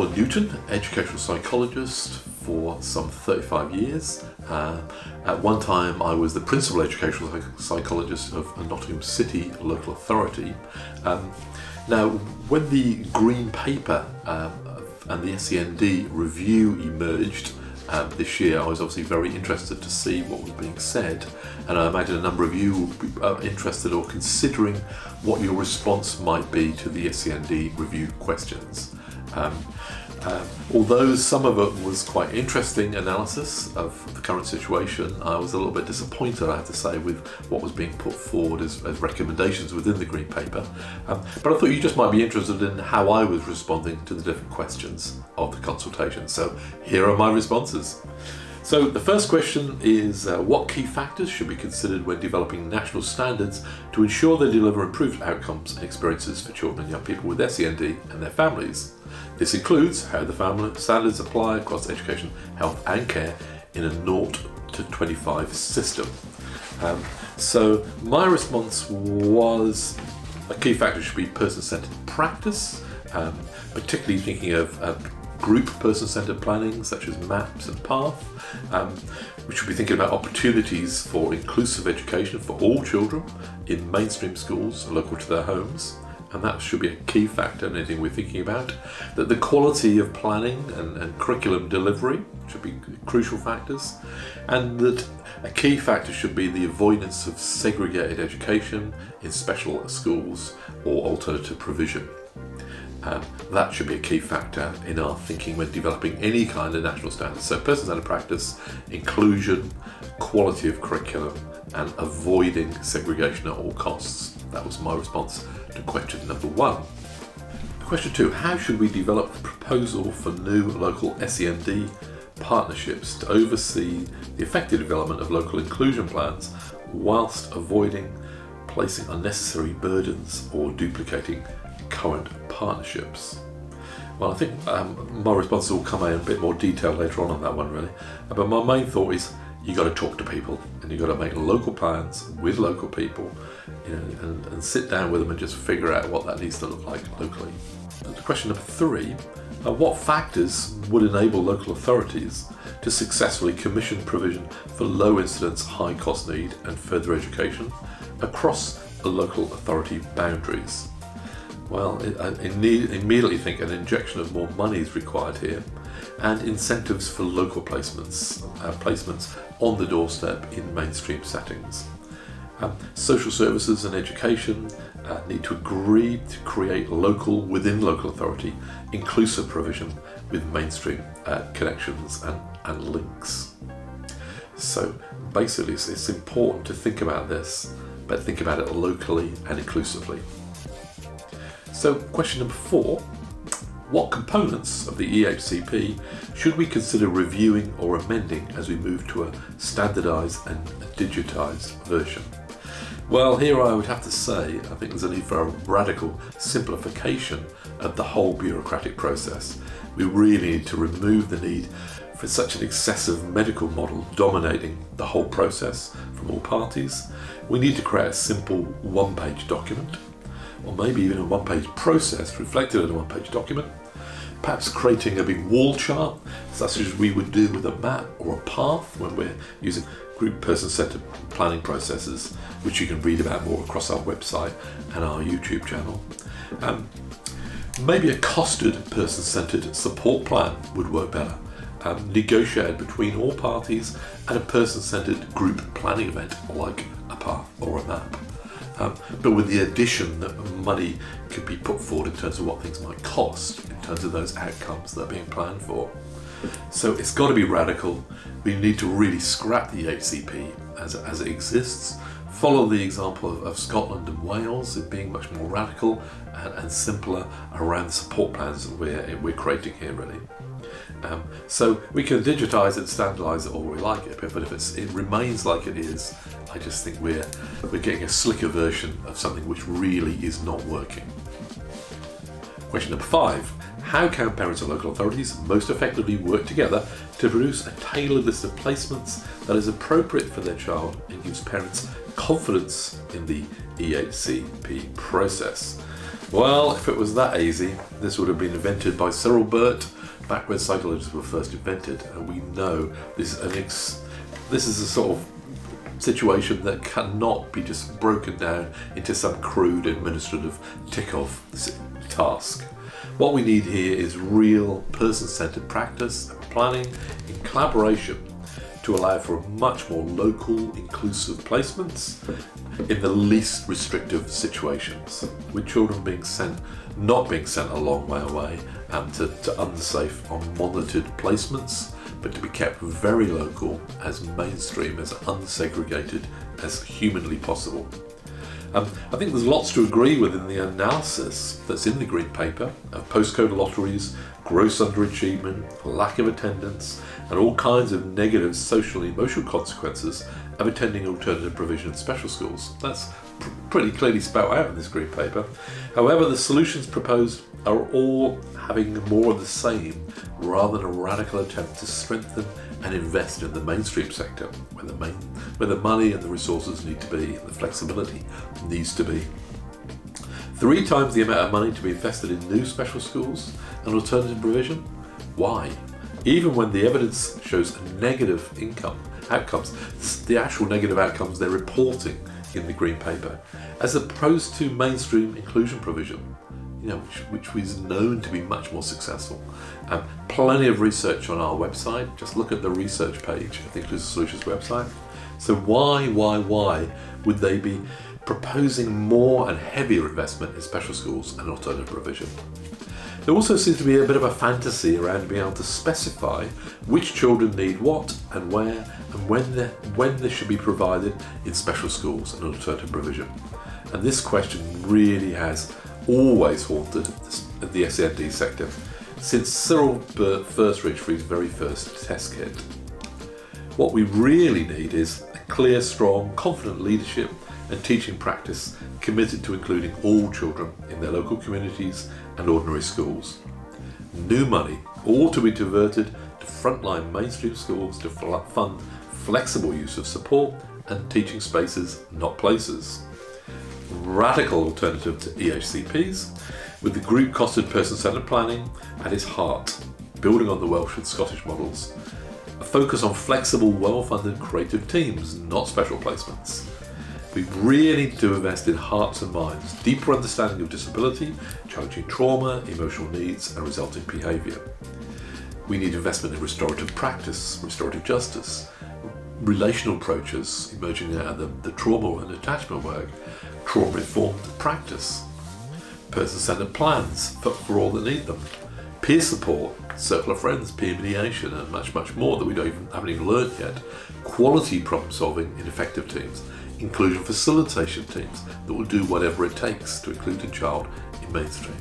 Howard Newton, educational psychologist for some 35 years. At one time I was the principal educational psychologist of a Nottingham City local authority. Now, when the Green Paper and the SEND review emerged this year, I was obviously very interested to see what was being said, and I imagine a number of you will be interested or considering what your response might be to the SEND review questions. Although some of it was quite interesting analysis of the current situation, I was a little bit disappointed, I have to say, with what was being put forward as recommendations within the Green Paper. But I thought you just might be interested in how I was responding to the different questions of the consultation. So here are my responses. So the first question is, what key factors should be considered when developing national standards to ensure they deliver improved outcomes and experiences for children and young people with SEND and their families? This includes how the family standards apply across education, health and care in a 0 to 25 system. So my response was a key factor should be person-centred practice, particularly thinking of group person-centred planning such as MAPS and PATH. We should be thinking about opportunities for inclusive education for all children in mainstream schools local to their homes. And that should be a key factor in anything we're thinking about. That the quality of planning and curriculum delivery should be crucial factors. And that a key factor should be the avoidance of segregated education in special schools or alternative provision. That should be a key factor in our thinking when developing any kind of national standards. So person-centred practice, inclusion, quality of curriculum, and avoiding segregation at all costs. That was my response to question number 1. Question 2, how should we develop a proposal for new local SEND partnerships to oversee the effective development of local inclusion plans whilst avoiding placing unnecessary burdens or duplicating current partnerships? Well, I think my responses will come out in a bit more detail later on that one, really. But my main thought is you got to talk to people and you've got to make local plans with local people, and sit down with them and just figure out what that needs to look like locally. And question number 3, what factors would enable local authorities to successfully commission provision for low incidence, high cost need and further education across a local authority boundaries? Well, I immediately think an injection of more money is required here, and incentives for local placements on the doorstep in mainstream settings. Social services and education need to agree to create within local authority, inclusive provision with mainstream connections and links. So basically it's important to think about this, but think about it locally and inclusively. So question number 4, what components of the EHCP should we consider reviewing or amending as we move to a standardised and a digitised version? Well, here I would have to say I think there's a need for a radical simplification of the whole bureaucratic process. We really need to remove the need for such an excessive medical model dominating the whole process from all parties. We need to create a simple one-page document, or maybe even a one-page process reflected in a one-page document, perhaps creating a big wall chart such as we would do with a map or a path when we're using group person-centred planning processes, which you can read about more across our website and our YouTube channel. Maybe a costed person-centred support plan would work better, negotiated between all parties at a person-centred group planning event like a path or a map. But with the addition that money could be put forward in terms of what things might cost, in terms of those outcomes that are being planned for. So it's got to be radical. We need to really scrap the EHCP as it exists, follow the example of Scotland and Wales in being much more radical and simpler around the support plans that we're creating here, really. So we can digitise it, standardise it all we like it, but if it remains like it is, I just think we're getting a slicker version of something which really is not working. Question number 5. How can parents and local authorities most effectively work together to produce a tailored list of placements that is appropriate for their child and gives parents confidence in the EHCP process? Well, if it was that easy, this would have been invented by Cyril Burt back when psychologists were first invented, and we know this is a sort of situation that cannot be just broken down into some crude administrative tick-off task. What we need here is real person-centered practice and planning in collaboration to allow for much more local, inclusive placements in the least restrictive situations, with children not being sent a long way away to unsafe, unmonitored placements, but to be kept very local, as mainstream, as unsegregated as humanly possible. I think there's lots to agree with in the analysis that's in the Green Paper of postcode lotteries, gross underachievement, lack of attendance, and all kinds of negative social and emotional consequences of attending alternative provision in special schools. That's pretty clearly spelled out in this Green Paper. However, the solutions proposed are all having more of the same, rather than a radical attempt to strengthen and invest in the mainstream sector, where the money and the resources need to be, and the flexibility needs to be. 3 times the amount of money to be invested in new special schools and alternative provision? Why? Even when the evidence shows negative outcomes, the actual negative outcomes they're reporting in the Green Paper, as opposed to mainstream inclusion provision, which is known to be much more successful. Plenty of research on our website. Just look at the research page of the Inclusive Solutions website. So why would they be proposing more and heavier investment in special schools and alternative provision? There also seems to be a bit of a fantasy around being able to specify which children need what and where and when they should be provided in special schools and alternative provision. And this question really has always haunted the SEND sector since Cyril Burt first reached for his very first test kit. What we really need is a clear, strong, confident leadership and teaching practice committed to including all children in their local communities and ordinary schools. New money ought to be diverted to frontline mainstream schools to fund flexible use of support and teaching spaces, not places. Radical alternative to EHCPs, with the group costed person-centred planning at its heart, building on the Welsh and Scottish models. A focus on flexible, well-funded creative teams, not special placements. We really need to invest in hearts and minds, deeper understanding of disability, challenging trauma, emotional needs, and resulting behaviour. We need investment in restorative practice, restorative justice, relational approaches emerging out of the trauma and attachment work, trauma-informed practice, person-centred plans for all that need them, peer support, circle of friends, peer mediation, and much, much more that we haven't even learned yet, quality problem-solving in effective teams, inclusion facilitation teams that will do whatever it takes to include a child in mainstream.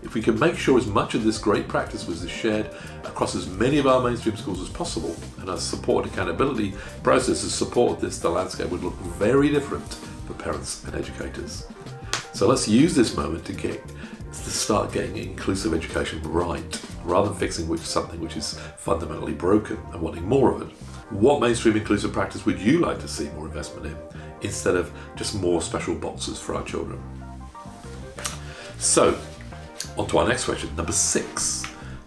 If we can make sure as much of this great practice was shared across as many of our mainstream schools as possible, and our support and accountability processes support this, the landscape would look very different for parents and educators. So let's use this moment to start getting inclusive education right, rather than fixing something which is fundamentally broken and wanting more of it. What mainstream inclusive practice would you like to see more investment in, instead of just more special boxes for our children? So, on to our next question, number 6.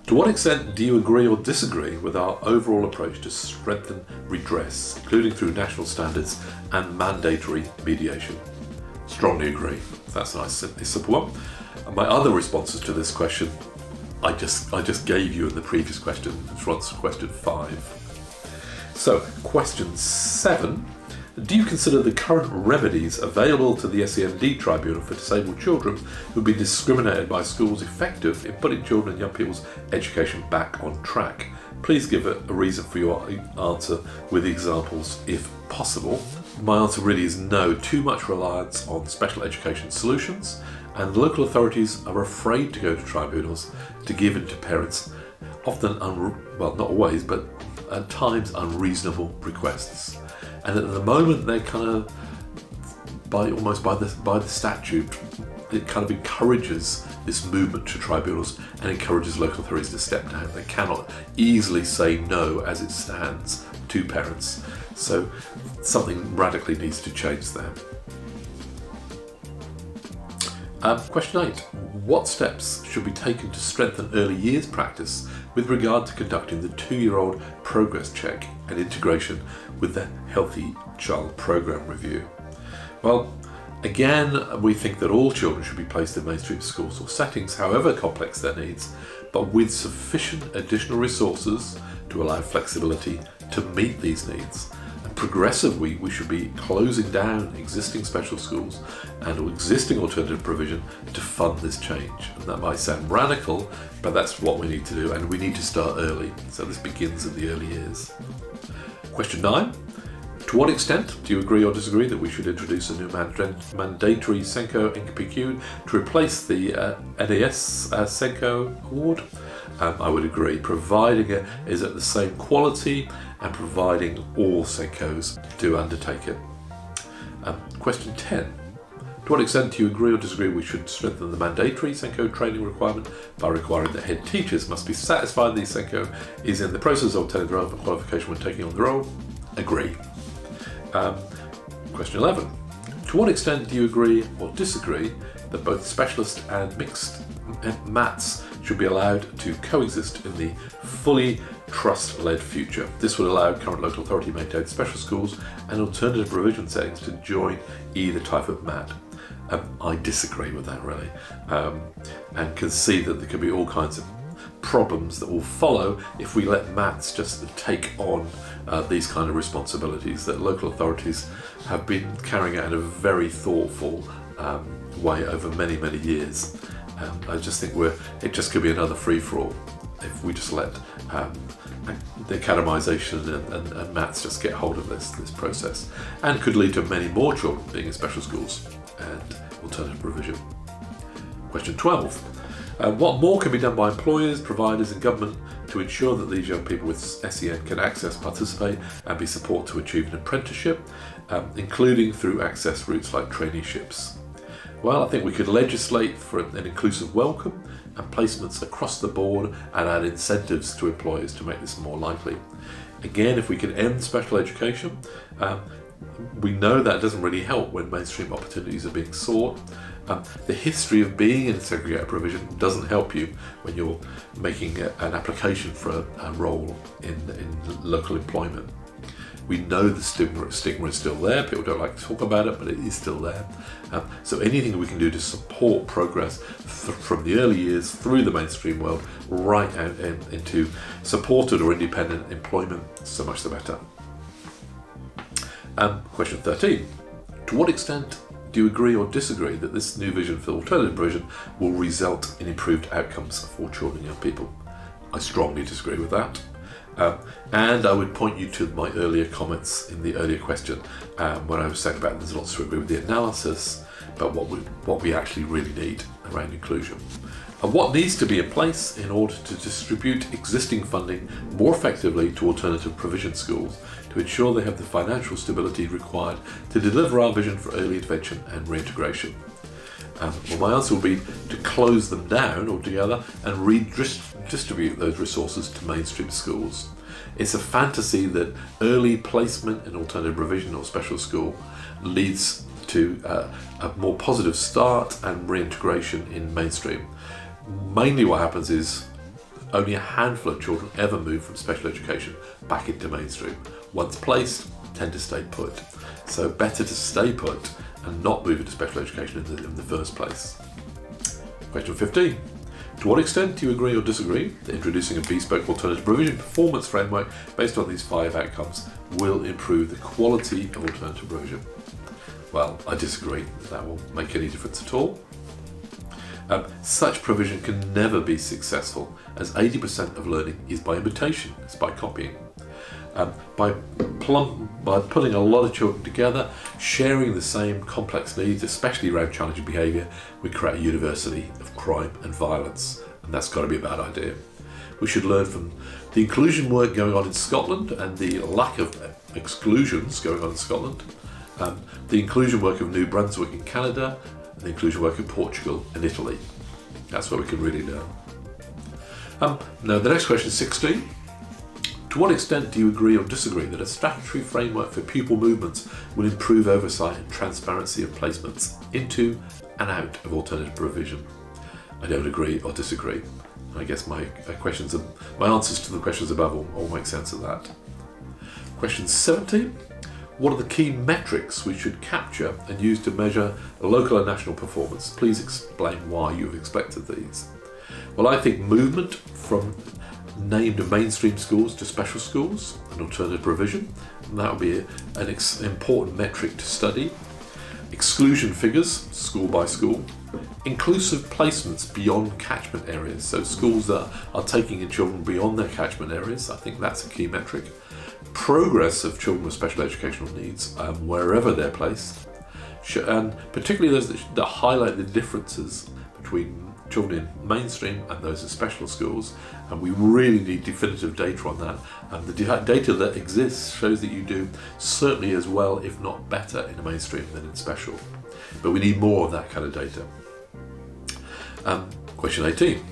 To what extent do you agree or disagree with our overall approach to strengthen redress, including through national standards and mandatory mediation? Strongly agree. That's a nice, simple one. And my other responses to this question, I just gave you in the previous question, response to question 5. So, question 7. Do you consider the current remedies available to the SEND Tribunal for disabled children who've been discriminated by schools effective in putting children and young people's education back on track? Please give a reason for your answer with examples if possible. My answer really is no. Too much reliance on special education solutions, and local authorities are afraid to go to tribunals to give in to parents often, not always, but at times unreasonable requests. And at the moment, they're kind of, by the statute, it kind of encourages this movement to tribunals and encourages local authorities to step down. They cannot easily say no as it stands to parents. So something radically needs to change there. Question 8. What steps should be taken to strengthen early years practice with regard to conducting the 2-year-old progress check and integration with the Healthy Child Programme review? Well, again, we think that all children should be placed in mainstream schools or settings, however complex their needs, but with sufficient additional resources to allow flexibility to meet these needs. And progressively, we should be closing down existing special schools and existing alternative provision to fund this change. And that might sound radical, but that's what we need to do, and we need to start early. So this begins in the early years. Question 9. To what extent do you agree or disagree that we should introduce a new mandatory SENCO NPQ to replace the NASENCO award? I would agree, providing it is at the same quality and providing all SENCOs do undertake it. Question 10. To what extent do you agree or disagree we should strengthen the mandatory SENCO training requirement by requiring that head teachers must be satisfied the SENCO is in the process of obtaining the relevant qualification when taking on the role? Agree. Question 11. To what extent do you agree or disagree that both specialist and mixed maths should be allowed to coexist in the fully trust-led future? This would allow current local authority maintained special schools and alternative provision settings to join either type of mat. I disagree with that really, and can see that there could be all kinds of problems that will follow if we let maths just take on these kind of responsibilities that local authorities have been carrying out in a very thoughtful way over many, many years. I just think it just could be another free-for-all if we just let the academisation and maths just get hold of this process, and could lead to many more children being in special schools and alternative provision. Question 12. What more can be done by employers, providers and government to ensure that these young people with SEN can access, participate and be supported to achieve an apprenticeship, including through access routes like traineeships? Well, I think we could legislate for an inclusive welcome and placements across the board and add incentives to employers to make this more likely. Again, if we can end special education, we know that doesn't really help when mainstream opportunities are being sought. The history of being in segregated provision doesn't help you when you're making an application for a role in local employment. We know the stigma is still there. People don't like to talk about it, but it is still there. So anything we can do to support progress from the early years through the mainstream world right out into supported or independent employment, so much the better. Question 13. To what extent do you agree or disagree that this new vision for alternative provision will result in improved outcomes for children and young people? I strongly disagree with that. And I would point you to my earlier comments in the earlier question when I was saying about there's lots to agree with the analysis, but what we actually really need around inclusion. And what needs to be in place in order to distribute existing funding more effectively to alternative provision schools to ensure they have the financial stability required to deliver our vision for early intervention and reintegration. Well, my answer will be to close them down altogether and redistribute those resources to mainstream schools. It's a fantasy that early placement in alternative provision or special school leads to a more positive start and reintegration in mainstream. Mainly what happens is only a handful of children ever move from special education back into mainstream. Once placed, tend to stay put. So better to stay put and not move into special education in the first place. Question 15. To what extent do you agree or disagree that introducing a bespoke alternative provision performance framework based on these 5 outcomes will improve the quality of alternative provision? Well, I disagree that will make any difference at all. Such provision can never be successful, as 80% of learning is by imitation, it's by copying. By putting a lot of children together, sharing the same complex needs, especially around challenging behaviour, we create a university of crime and violence, and that's got to be a bad idea. We should learn from the inclusion work going on in Scotland and the lack of exclusions going on in Scotland, the inclusion work of New Brunswick in Canada, and the inclusion work in Portugal and Italy. That's where we can really learn. Now the next question, 16. To what extent do you agree or disagree that a statutory framework for pupil movements will improve oversight and transparency of placements into and out of alternative provision? I don't agree or disagree. I guess my answers to the questions above all make sense of that. Question 17. What are the key metrics we should capture and use to measure local and national performance? Please explain why you've expected these. Well, I think movement from named mainstream schools to special schools and alternative provision, and that would be an important metric to study. Exclusion figures, school by school. Inclusive placements beyond catchment areas, so schools that are taking in children beyond their catchment areas, I think that's a key metric. Progress of children with special educational needs, wherever they're placed, and particularly those that highlight the differences between children in mainstream and those in special schools, and we really need definitive data on that. And the data that exists shows that you do certainly as well, if not better, in a mainstream than in special. But we need more of that kind of data. Question 18.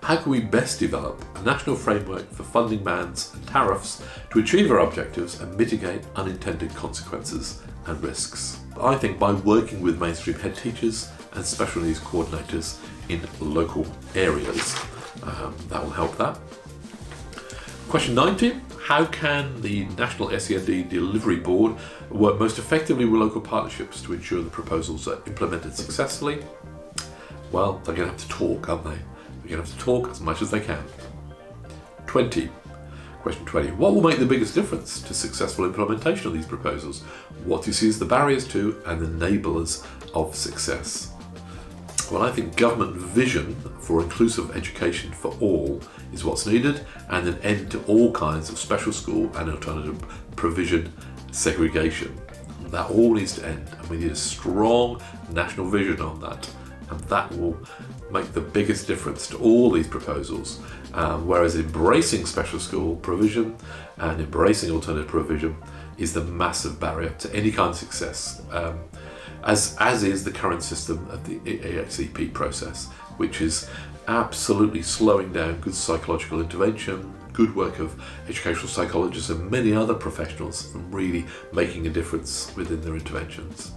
How can we best develop a national framework for funding bans and tariffs to achieve our objectives and mitigate unintended consequences and risks? I think by working with mainstream head teachers and special needs coordinators in local areas, that will help that. Question 19. How can the National SEND Delivery Board work most effectively with local partnerships to ensure the proposals are implemented successfully? Well, they're going to have to talk, aren't they? They're going to have to talk as much as they can. 20. Question 20. What will make the biggest difference to successful implementation of these proposals? What do you see as the barriers to and the enablers of success? Well, I think government vision for inclusive education for all is what's needed, and an end to all kinds of special school and alternative provision segregation. That all needs to end, and we need a strong national vision on that. And that will make the biggest difference to all these proposals. Whereas embracing special school provision and embracing alternative provision is the massive barrier to any kind of success, as is the current system of the EHCP process, which is absolutely slowing down good psychological intervention, good work of educational psychologists and many other professionals from really making a difference within their interventions.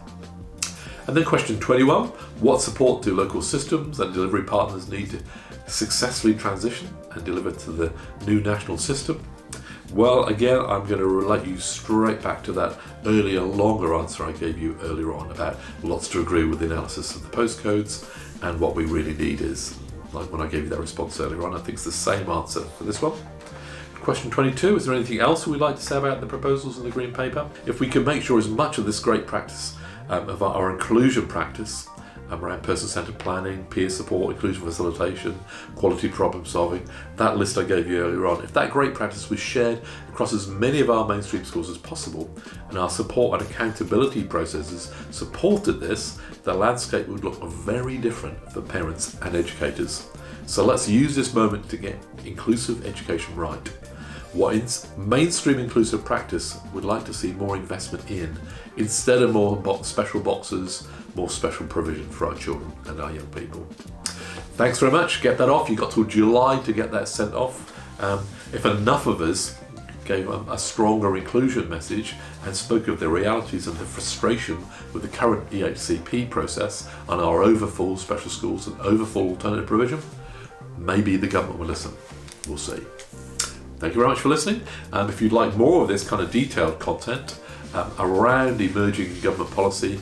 And then question 21, what support do local systems and delivery partners need to successfully transition and deliver to the new national system? Well, again, I'm going to relate you straight back to that earlier, longer answer I gave you earlier on about lots to agree with the analysis of the postcodes, and what we really need is, like when I gave you that response earlier on, I think it's the same answer for this one. Question 22, is there anything else we'd like to say about the proposals in the Green Paper? If we can make sure as much of this great practice of our inclusion practice around person-centred planning, peer support, inclusion facilitation, quality problem solving, that list I gave you earlier on, if that great practice was shared across as many of our mainstream schools as possible, and our support and accountability processes supported this, the landscape would look very different for parents and educators. So let's use this moment to get inclusive education right. What mainstream inclusive practice would like to see more investment in, instead of more special boxes, more special provision for our children and our young people. Thanks very much. Get that off. You've got till July to get that sent off. If enough of us gave a stronger inclusion message and spoke of the realities and the frustration with the current EHCP process on our overfull special schools and overfull alternative provision, maybe the government will listen. We'll see. Thank you very much for listening. If you'd like more of this kind of detailed content around emerging government policy,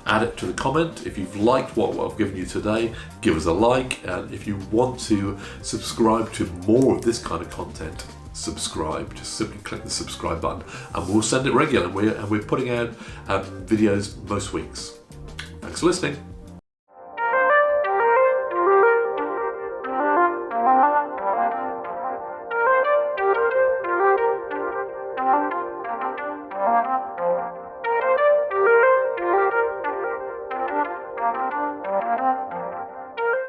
add it to the comment. If you've liked what I've given you today, give us a like. And if you want to subscribe to more of this kind of content, subscribe. Just simply click the subscribe button and we'll send it regularly. And we're putting out videos most weeks. Thanks for listening.